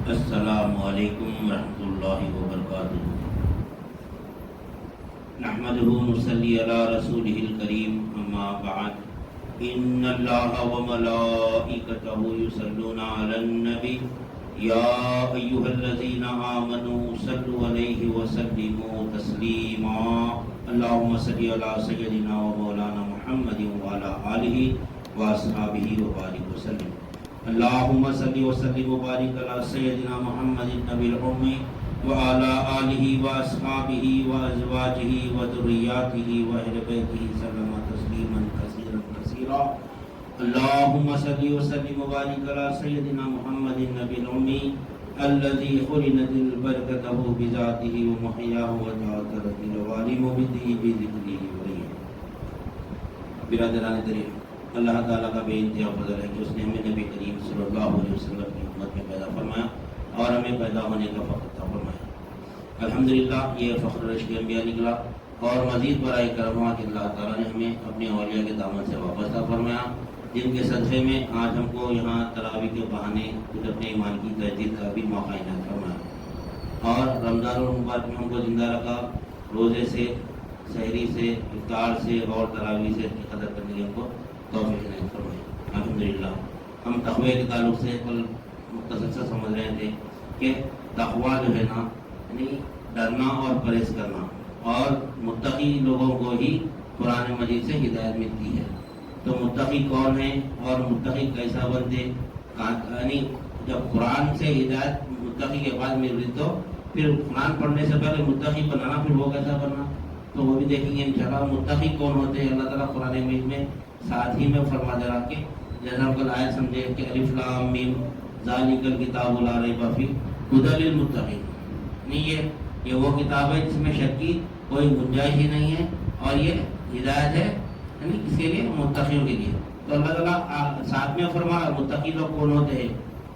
السلام علیکم ورحمۃ اللہ وبرکاتہ۔ نحمده ونصلی علی رسولہ الکریم، اما بعد، ان اللہ وملائکتہ یصلون علی النبی یا ایھا الذین آمنوا صلوا علیہ وسلموا تسلیما۔ اللہم صل علی سیدنا و مولانا محمد وعلی آلہ واصحابہ وبارک وسلم۔ اللہم صلی وسلم وبارک علی سیدنا محمد النبی الأمی وعلی آلہ واصحابہ وازواجہ وذریاتہ واہل بیتہ سلم تسلیما کثیرا کثیرا۔ اللہم صلی وسلم وبارک علی سیدنا محمد النبی الأمی الذی خلنت البرکتہ بذاتہ ومحیاہ وتعطرت العوالم بذکرہ وریہ۔ برادران کریم، اللہ تعالیٰ کا بے انتہا فضل ہے کہ اس نے ہمیں نبی کریم صلی اللہ علیہ وسلم کی امت میں پیدا فرمایا اور ہمیں پیدا ہونے کا فخر عطا فرمایا۔ الحمدللہ یہ فخر رشک انبیاء نکلا، اور مزید برائے کرم ہوا کہ اللہ تعالیٰ نے ہمیں اپنے اولیاء کے دامن سے وابستہ فرمایا، جن کے صدقے میں آج ہم کو یہاں تراویح کے بہانے کچھ اپنے ایمان کی تجدید کا بھی موقع عنایت فرمایا، اور رمضان المبارک میں ہم کو زندہ رکھا، روزے سے، سحری سے، افطار سے اور تراویح سے اس کی قدر کرنے کی ہم کو توفیق عنایت فرمائی۔ الحمدللہ ہم تقوی کے تعلق سے کل مختصر سے سمجھ رہے تھے کہ تقوی جو ہے نا، یعنی ڈرنا اور پرہیز کرنا، اور متقی لوگوں کو ہی قرآن مجید سے ہدایت ملتی ہے۔ تو متقی کون ہے اور متقی کیسا بنتے؟ یعنی جب قرآن سے ہدایت متقی کے بعد مل رہی تو پھر قرآن پڑھنے سے پہلے متقی بنانا، پھر وہ کیسا بننا، تو وہ بھی دیکھیں گے انشاءاللہ۔ متقی کون ہوتے ہیں؟ اللہ تعالیٰ قرآن مجید میں ساتھ ہی میں فرما دے رہا کہ جیسا ہم کل آیت سمجھے کہ الف لام میم ذالک الکتاب لا ریب فیہ ھدی للمتقین، نہیں یہ وہ کتاب ہے جس میں شک کی کوئی گنجائش ہی نہیں ہے، اور یہ ہدایت ہے یعنی کس کے لیے؟ متقیوں کے لیے۔ تو اللہ تعالیٰ ساتھ میں فرما رہا متقی لوگ کون ہوتے ہیں،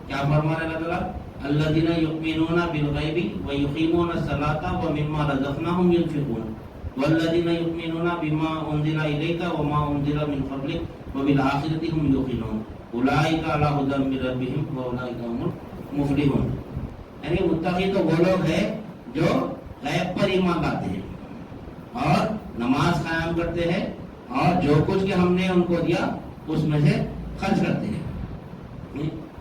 کیا فرما رہا ہے اللہ تعالیٰ؟ الذین یؤمنون بالغیب ویقیمون الصلاۃ ومما رزقناہم ینفقون والذین یؤمنون بما انزل الیک وما انزل من قبلک وبالآخرۃ هم یوقنون اولئک علی ھدی من ربہم واولئک هم المفلحون۔ یعنی متقی تو وہ لوگ ہیں جو غیب پر ایمان لاتے ہیں اور نماز قائم کرتے ہیں، اور جو کچھ کہ ہم نے ان کو دیا اس میں سے خرچ کرتے ہیں۔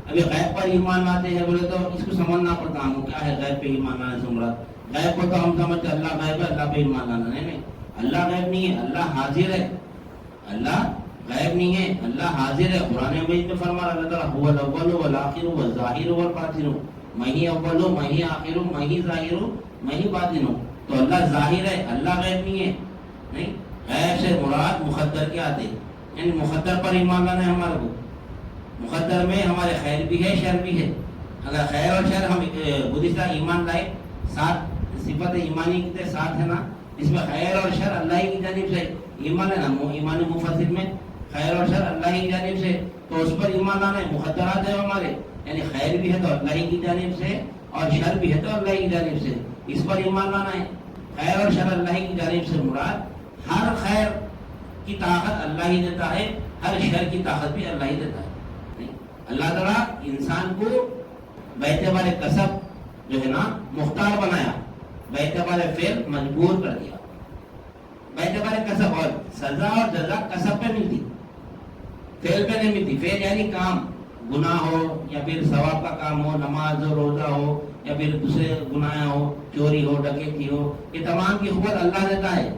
ابھی غیب پر ایمان لاتے ہیں بولے تو اس کو سمجھنا پڑتا ہم کو کیا ہے غیب پہ ایمان لانے سے مراد۔ غیب کو تو ہم سمجھتے اللہ غیب ہے، اللہ پہ ایمان لانا، نہیں، اللہ غیب نہیں ہے، اللہ حاضر ہے۔ اللہ غیب نہیں ہے، اللہ حاضر ہے۔ قرآن مجید میں فرما رہا اللہ تعالیٰ هو الاول والآخر والظاہر والباطن، میں ہی اول ہوں، میں ہی آخر ہوں، میں ہی ظاہر ہوں، میں ہی باطن ہوں۔ تو اللہ ظاہر ہے، اللہ غیب نہیں ہے۔ نہیں، غیب سے مراد مقدر کے آتے، یعنی مقدر پر ایمان لانا ہے ہمارے کو۔ مقدر میں ہمارے خیر بھی ہے، شر بھی ہے۔ اگر خیر اور شر ہم گزشتہ ایمان لائے، ساتھ صفت ایمانی کے ساتھ ہے نا، اس میں خیر اور شر اللہ ہی کی جانب سے ایمان ہے نا، ایمان مفسر میں خیر اور شر اللہ ہی کی جانب سے، تو اس پر ایمان لانا ہے۔ مقدرات ہے ہمارے، یعنی خیر بھی ہے تو اللہ ہی کی جانب سے، اور شر بھی ہے تو اللہ ہی کی جانب سے، اس پر ایمان لانا ہے۔ خیر اور شر اللہ ہی کی جانب سے مراد ہر خیر کی طاقت اللہ ہی دیتا ہے، ہر شر کی طاقت بھی اللہ ہی دیتا ہے۔ اللہ تعالیٰ انسان کو باعتبار کسب جو ہے نا مختار بنایا، باعتبار فعل مجبور کر دیا۔ باعتبار کسب، اور سزا اور جزا کسب پہ ملتی، فعل پہ نہیں ملتی۔ فعل یعنی کام، گناہ ہو یا پھر ثواب کا کام ہو، نماز ہو، روزہ ہو، یا پھر دوسرے گناہ ہو، چوری ہو، ڈکیتی ہو، یہ تمام کی قوت اللہ دیتا ہے۔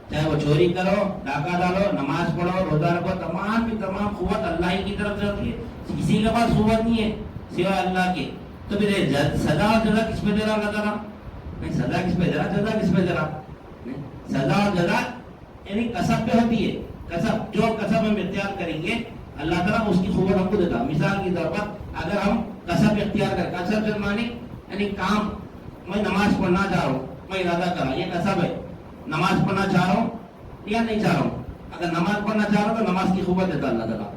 چاہے وہ چوری کرو، ڈاکہ ڈالو، نماز پڑھو، روزہ رکھو، تمام کی تمام قوت اللہ ہی کی طرف سے ہوتی ہے، کسی کے پاس قوت نہیں ہے سوائے اللہ کے۔ تو پھر سزا اور جزا کس پہ دے رہا اللہ تعالیٰ؟ نہیں، سزا کس پہ دے رہا، جزا کس پہ دے رہا؟ سزا اور جزا یعنی کسب پہ ہوتی ہے۔ کسب، جو کسب ہم اختیار کریں گے اللہ تعالیٰ اس کی قوت ہم کو دیتا۔ مثال کے طور پر اگر ہم کسب اختیار کریں، کسب سے معنی یعنی کام، میں نماز پڑھنا چاہ رہا ہوں، میں ارادہ کرا، یہ کسب ہے۔ نماز پڑھنا چاہ رہا ہوں یا نہیں چاہ رہا ہوں، اگر نماز پڑھنا چاہ رہا ہوں تو نماز کی قوت دیتا اللہ تعالیٰ۔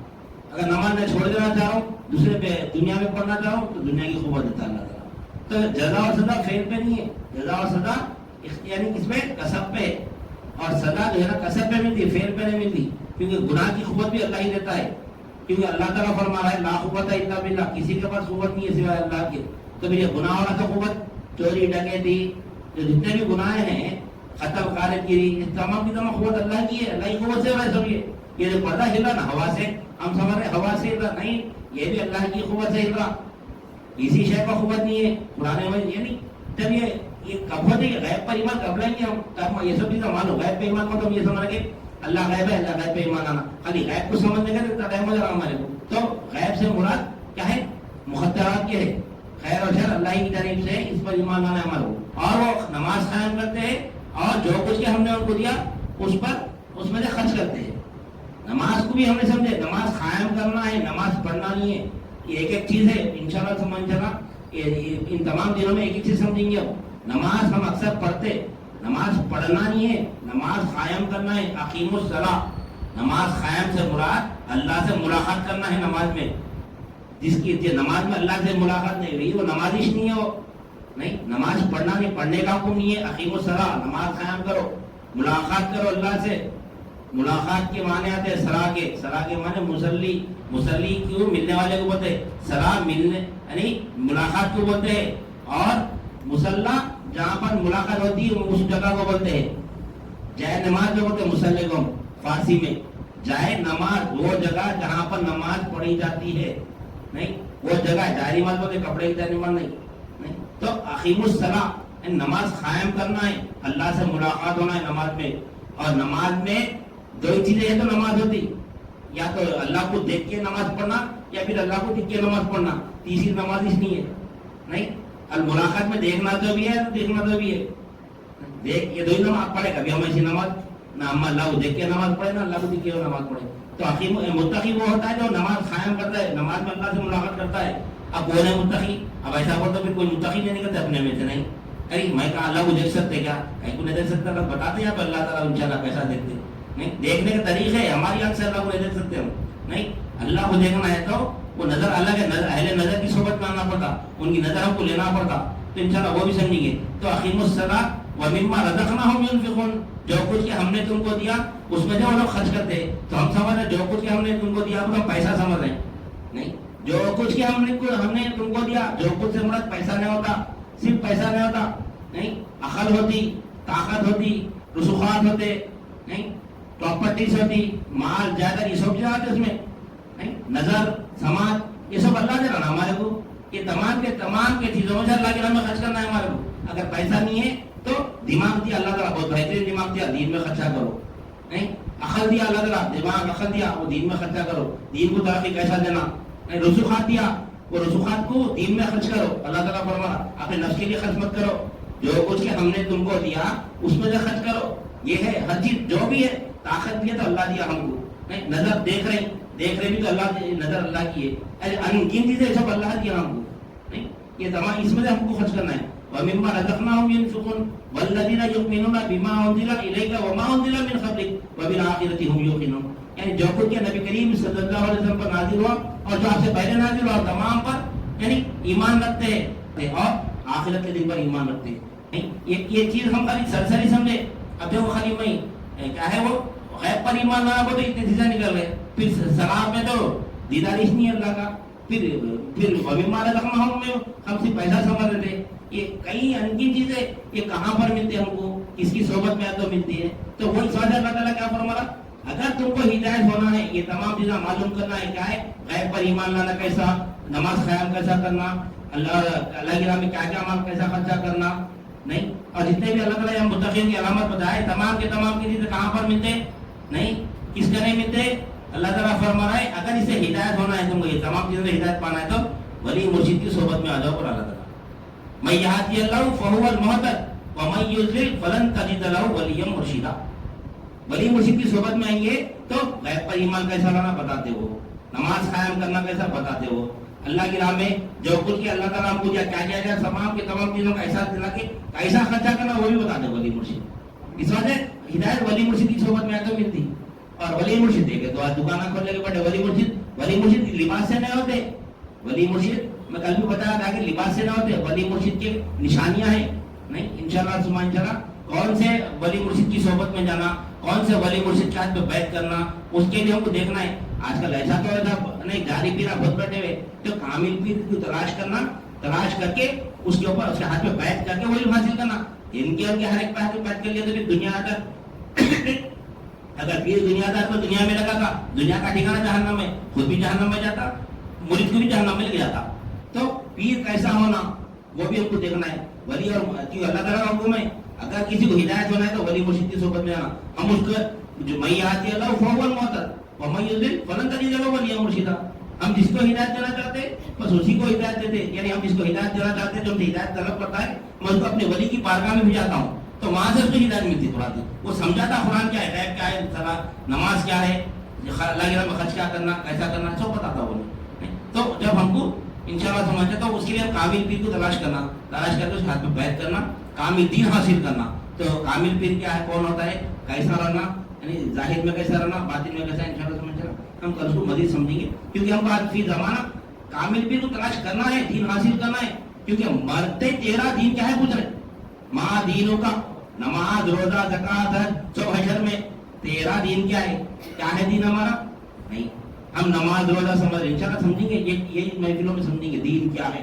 اگر نماز میں چھوڑ دینا چاہ رہا ہوں، دوسرے پہ دنیا میں پڑھنا چاہ رہا ہوں تو دنیا کی قوت دیتا اللہ تعالیٰ۔ تو جزا اور سزا فعل پہ نہیں ہے، جزا اور سزا یعنی کس پہ؟ کسب پہ۔ اور سزا جو ہے نا کسب پہ ملتی ہے، فعل پہ نہیں ملتی، کیونکہ گناہ کی قوت بھی اللہ ہی دیتا ہے۔ کیونکہ اللہ تعالیٰ فرما رہا ہے لا قوت الا باللہ، کسی کے پاس قوت نہیں ہے سوائے اللہ کے۔ تو پھر یہ گناہ والا تو قوت، چوری ڈکیتی جو جتنے بھی گناہ ہیں، قتل غارت گیری، اس تمام کی تمام قوت اللہ کی ہے، اللہ کی قوت سے ہو رہا ہے سب۔ یہ جو پردہ ہل رہا نا ہوا سے، ہم سمجھ رہے ہوا سے ہل رہا، نہیں، یہ بھی اللہ کی قوت سے ہل رہا، اسی شے کا قوت نہیں ہے قرآن میں، یہ نہیں۔ جب یہ کب ہوتے کہ غیب پر ایمان کب لیں گے ہم، یہ سب چیزیں معلوم، غیب پہ ایمان کو تو یہ سمجھ کہ اللہ غیب ہے، اللہ غیب پہ ایمان آنا، خالی غیب کو سمجھنے کا ٹائم ہو جا رہا ہمارے کو۔ تو غیب سے مراد کیا ہے؟ مخدرات کے ہے، خیر اور شر اللہ کی طرف سے، اس پر ایمان لانا ہے ہمارے کو۔ اور وہ نماز قائم کرتے ہیں، اور جو کچھ ہم نے ان کو دیا اس میں سے خرچ کرتے ہیں۔ نماز کو بھی ہم نے سمجھے، نماز قائم کرنا ہے، نماز پڑھنا نہیں ہے، یہ ایک ایک چیز ہے۔ انشاءاللہ سمجھ جانا، ان تمام دنوں میں ایک ایک چیز سمجھیں گے۔ نماز ہم اکثر پڑھتے، نماز پڑھنا نہیں ہے، نماز قائم کرنا ہے۔ اقیم الصلاۃ، نماز قائم سے مراد اللہ سے ملاقات کرنا ہے نماز میں۔ جس کی نماز میں اللہ سے ملاقات نہیں ہوئی وہ نمازش نہیں ہے، وہ نہیں۔ نماز پڑھنا نہیں، پڑھنے کا حکم نہیں ہے۔ اقیم الصلاۃ، نماز قائم کرو، ملاقات کرو اللہ سے۔ ملاقات کے معنی آتے ہیں صلاح کے، صلاح کے معنی مسلی، مسلی کیوں ملنے والے کو بولتے ہیں، صلاح ملنے یعنی ملاقات کو بولتے ہیں، اور مصلی جہاں پر ملاقات ہوتی ہے اس جگہ کو بولتے ہیں۔ جائے نماز جو بولتے ہیں مصلی کو فارسی میں، جائے نماز وہ جگہ جہاں پر نماز پڑھی جاتی ہے، نہیں وہ جگہ جاری نماز بولتے، کپڑے کی جاری نماز نہیں۔ تو اقیم الصلاۃ نماز قائم کرنا ہے، اللہ سے ملاقات ہونا ہے نماز میں۔ اور نماز میں دو چیزیں ہیں تو نماز ہوتی، یا تو اللہ کو دیکھ کے نماز پڑھنا، یا پھر اللہ کو دیکھ کے نماز پڑھنا، تیسری نماز اس نہیں ہے، نہیں۔ الملاقات میں دیکھنا تو بھی ہے، دیکھنا تو بھی ہے، دیکھ یہ دو ہی نماز پڑھے، کبھی ہم ایسی نماز نہ ہم اللہ کو دیکھ کے نماز پڑھے نہ اللہ کو دیکھ کے نماز پڑھے۔ تو متقی وہ ہوتا ہے جو نماز قائم کرتا ہے، نماز میں اللہ سے ملاقات کرتا ہے۔ اب کون ہے متقی؟ اب ایسا بولتا پھر کوئی متقی نہیں نکلتا اپنے میں سے، نہیں۔ ارے میں کہا اللہ کو دیکھ سکتے کیا؟ کہیں کو نہیں دیکھ سکتا، اللہ بتاتے ہیں اللہ تعالیٰ انشاءاللہ کیسا دیکھتے، نہیں۔ دیکھنے کے طریقے ہے، ہماری آنکھ سے اللہ کو نہیں دیکھ سکتے ہم، نہیں۔ اللہ کو دیکھنا ہے تو وہ نظر اللہ کے اہل نظر کی صحبت میں آنا پڑتا، ان کی نظر ہم کو لینا پڑتا، تو انشاءاللہ وہ بھی سمجھیں گے۔ تو اقیموا الصلاۃ ومما رزقناہم ينفقون، جو کچھ کہ ہم نے تم کو دیا اس میں سے وہ لوگ خرچ کرتے ہیں۔ تو ہم سمجھ رہے جو کچھ کہ ہم نے تم کو دیا وہ پیسہ سمجھ رہے ہیں، نہیں۔ جو کچھ کہ ہم نے تم کو دیا، جو کچھ سے مراد پیسہ نہیں ہوتا، صرف پیسہ نہیں ہوتا، نہیں۔ عقل ہوتی، طاقت ہوتی، رسوخات ہوتے، نہیں، پراپرٹیز ہوتی، مال جائیداد، یہ سب چیزیں آتے اس میں، نہیں۔ نظر، سماعت، یہ سب اللہ دے رہا نا ہمارے کو، یہ تمام کے چیزوں میں اللہ کے نام میں خرچ کرنا ہے ہمارے کو۔ اگر پیسہ نہیں ہے تو دماغ دیا اللہ تعالیٰ، بہت بہترین دماغ دیا، دین میں خرچہ کرو، نہیں۔ عقل دیا اللہ تعالیٰ، دماغ عقل دیا، وہ دین میں خرچہ کرو، دین کو ترقی کیسا دینا، نہیں۔ رسوخات دیا، وہ رسوخات کو دین میں خرچ کرو، اللہ تعالیٰ فرما اپنے نفس کے لیے خرچ مت کرو، جو کچھ کہ ہم نے تم کو دیا اس میں سے خرچ کرو۔ یہ ہے ہر چیز جو بھی ہے، طاقت بھی ہے تو اللہ دیا ہم کو، نہیں۔ نظر دیکھ رہے بھی تو اللہ، نظر اللہ کی ہے، ان چیزیں سب اللہ دیا ہم کو، نہیں۔ یہ تمام اس میں سے ہم کو خرچ کرنا ہے۔ وَمِمَّا رَزَقْنَاهُمْ يُنْفِقُونَ وَالَّذِينَ يُؤْمِنُونَ بِمَا أُنزِلَ إِلَيْكَ وَمَا أُنزِلَ مِنْ قَبْلِكَ وَبِالْآخِرَةِ هُمْ يُوقِنُونَ، یعنی جو کچھ کہ نبی کریم صلی اللہ علیہ وسلم پر نازل ہوا اور جو آپ سے پہلے نازل ہوا تمام پر یعنی ایمان رکھتے ہیں اور آخرت کے دن پر ایمان رکھتے ہیں۔ یہ چیز ہم خالی سرسری سمجھے، اب دیکھو خالی میں کیا ہے وہ غیب پر ایمان لانا کو تو اتنے چیزیں نکل گئے، پھر سلام میں تو دیدارش نہیں اللہ کا، پھر وَمِمَّا رَزَقْنَاهُمْ میں ہم صرف پیسہ سمجھ رہے تھے۔ یہ کئی انگین چیزیں یہ کہاں پر ملتے ہیں ہم کو، کس کی صحبت میں تو ملتی ہے۔ تو وہی سوال اللہ تعالیٰ کیا فرمایا، اگر تم کو ہدایت ہونا ہے، یہ تمام چیزیں معلوم کرنا ہے، کیا ہے غیب پر ایمان لانا کیسا، نماز قیام کیسا کرنا، اللہ کی راہ میں کیا کیا مال کیسا خرچہ کرنا، نہیں۔ اور جتنے بھی اللہ تعالیٰ ہم متقین کی علامت بتائے تمام کے تمام کی چیزیں کہاں پر ملتے، نہیں، کس کا نہیں ملتے، اللہ تعالیٰ فرما رہا ہے اگر اسے ہدایت ہونا ہے تم کو، یہ تمام چیزیں ہدایت پانا ہے تو ولی مرشد کی صحبت میں آ جاؤ۔ اور اللہ تعالیٰ میں یہدی اللہ فہو المہتد ومن یضلل فلن تجد له ولیا مرشدا، ولی مرشد کی صحبت میں آئیں گے تو غیب پر ایمان کیسا لانا بتاتے ہو، نماز قائم کرنا کیسا بتاتے ہو، اللہ کی راہ میں جو کچھ کہ اللہ تعالیٰ ہم کو کیا کیا تمام کے تمام چیزوں کا احساس دلا کے کیسا خرچہ کرنا وہ بھی بتاتے ولی مرشد۔ اس وجہ ہدایت ولی مرشد کی صحبت میں آ تو ملتی، اور ولی مرشد دیکھے تو دکانیں کھولنے کے بڑے ولی مرشد لباس سے نہیں ہوتے، ولی مرشد میں کل بھی بتایا تھا کہ لباس سے نہ ہوتے، ولی مرشد کی نشانیاں ہیں، نہیں۔ انشاءاللہ سبحان انشاءاللہ کون سے ولی مرشد کی صحبت میں جانا، کون سے ولی مرشد کے ہاتھ پہ بیعت کرنا، اس کے لیے ہم کو دیکھنا ہے۔ آج کل ایسا تو ایسا نہیں جاری پیرا بہت بیٹھے ہوئے، تو کامل پیر کی تلاش کرنا تلاش کر کے اس کے اوپر اس کے ہاتھ میں بیعت کر کے وہ علم حاصل کرنا. ان کے ہر ایک پاس بیعت کر لیا تو پھر دنیا اگر پیر دنیا دار تو دنیا میں لگا تھا, دنیا کا ٹھکانا جہنم میں, خود بھی جہنم میں جاتا, مرید کو بھی جہنم میں لے جاتا. تو پیر کیسا ہونا وہ بھی ہم کو دیکھنا ہے. ولی اور اللہ تعالیٰ کا حکم ہے اگر کسی کو ہدایت ہونا ہے تو ولی مرشد کی صحبت میں آنا. ہم اس کو جو میں آتی اللہ فوال محتر اور میں فلن تجد له ولی مرشدہ, ہم جس کو ہدایت دینا چاہتے بس اسی کو ہدایت دیتے. یعنی ہم جس کو ہدایت دینا چاہتے جو ہم سے ہدایت طلب کرتا ہے میں اس کو اپنے ولی کی بارگاہ میں بھیجاتا ہوں, تو وہاں سے اس کو ہدایت ملتی قرآن کی. وہ سمجھاتا قرآن کیا ہے, غیب کیا ہے, صلاۃ نماز کیا ہے, اللہ کے راہ میں خرچ کیا کرنا, کیسا کرنا, سب بتاتا وہ. تو جب ہم کو انشاءاللہ سمجھتا تو اس کے لیے ہم کامل پیر کو تلاش کرنا, تلاش کر کے اس ہاتھ میں بیعت کرنا, کامل دین حاصل کرنا. تو کامل پیر کیا ہے, کون ہوتا ہے, کیسا رہنا, یعنی ظاہر میں کیسا رہنا, باطن میں کیسا, انشاءاللہ سمجھنا ہم کل اس کو مزید سمجھیں گے. کیونکہ ہم کو آج فی زمانہ کامل پیر کو تلاش کرنا ہے, دین حاصل کرنا ہے. کیونکہ مرتے تیرا دین کیا ہے پوچھ رہے, ماں دینوں کا نماز روزہ زکات حج سب حشر میں. تیرا دین کیا ہے, کیا ہے دین ہمارا, نہیں. ہم نماز روزہ سمجھ رہے, انشاءاللہ سمجھیں گے, یہ محفلوں میں سمجھیں گے دین کیا ہے,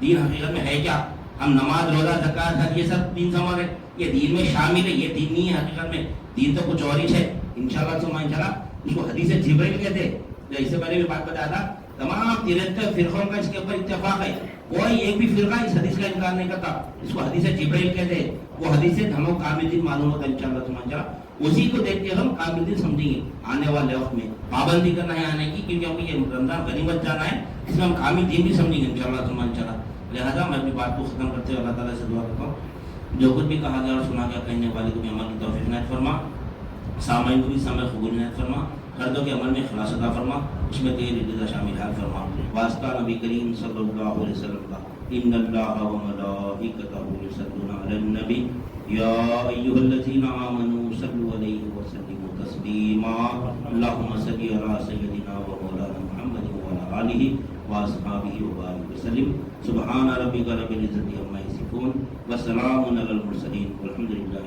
دین حقیقت میں ہے کیا. ہم نماز روزہ زکات حج یہ سب دین سمجھ رہے, یہ دین میں شامل ہے, یہ دین نہیں ہے حقیقت میں. دین تو کچھ اور ہی ہے. انشاءاللہ سمجھ, انشاءاللہ اس کو حدیث جبرائیل کہتے ہیں. جو اس سے پہلے بھی بات بتایا تھا, تمام 73 فرقوں کا اس کے اوپر اتفاق ہے, کوئی ایک بھی فرقہ اس حدیث کا انکار نہیں کرتا. اس کو حدیث جبرائیل کہتے ہیں. وہ حدیث سے ہمیں کامل دین معلوم ہوتا ہے انشاءاللہ سمجھا. اسی کو دیکھ کے ہم کامل دین سمجھیں گے. آنے والے وقت میں پابندی کرنا ہے آنے کی, کیونکہ ہم یہ رمضان غنیمت جانا ہے, اس میں ہم کامل دین بھی سمجھیں گے انشاءاللہ سمجھا. لہٰذا میں اپنی بات کو ختم کرتے ہوئے اللہ تعالیٰ سے دعا کرتا ہوں جو کچھ بھی کہا گیا اور سنا گیا کہنے والے کو بھی عمل کی توفیق عنایت فرما, سامعین کو بھی سامع قبول عنایت فرما, ہردوں کے عمل میں خلاص عطا فرما, اس میں تیری رضا شامل حال فرما. واسطہ نبی کریم صلی اللہ علیہ وسلم کا, ان اللہ و ملائکتہ یصلون علی النبی یا ایھا الذین آمنوا صلوا علیہ وسلموا تسلیما. اللهم صل علی سیدنا و مولانا محمد وعلی آلہ واصحابہ وبارک وسلم. سبحان ربک رب العزۃ عما یصفون وسلام علی المرسلین والحمد للہ.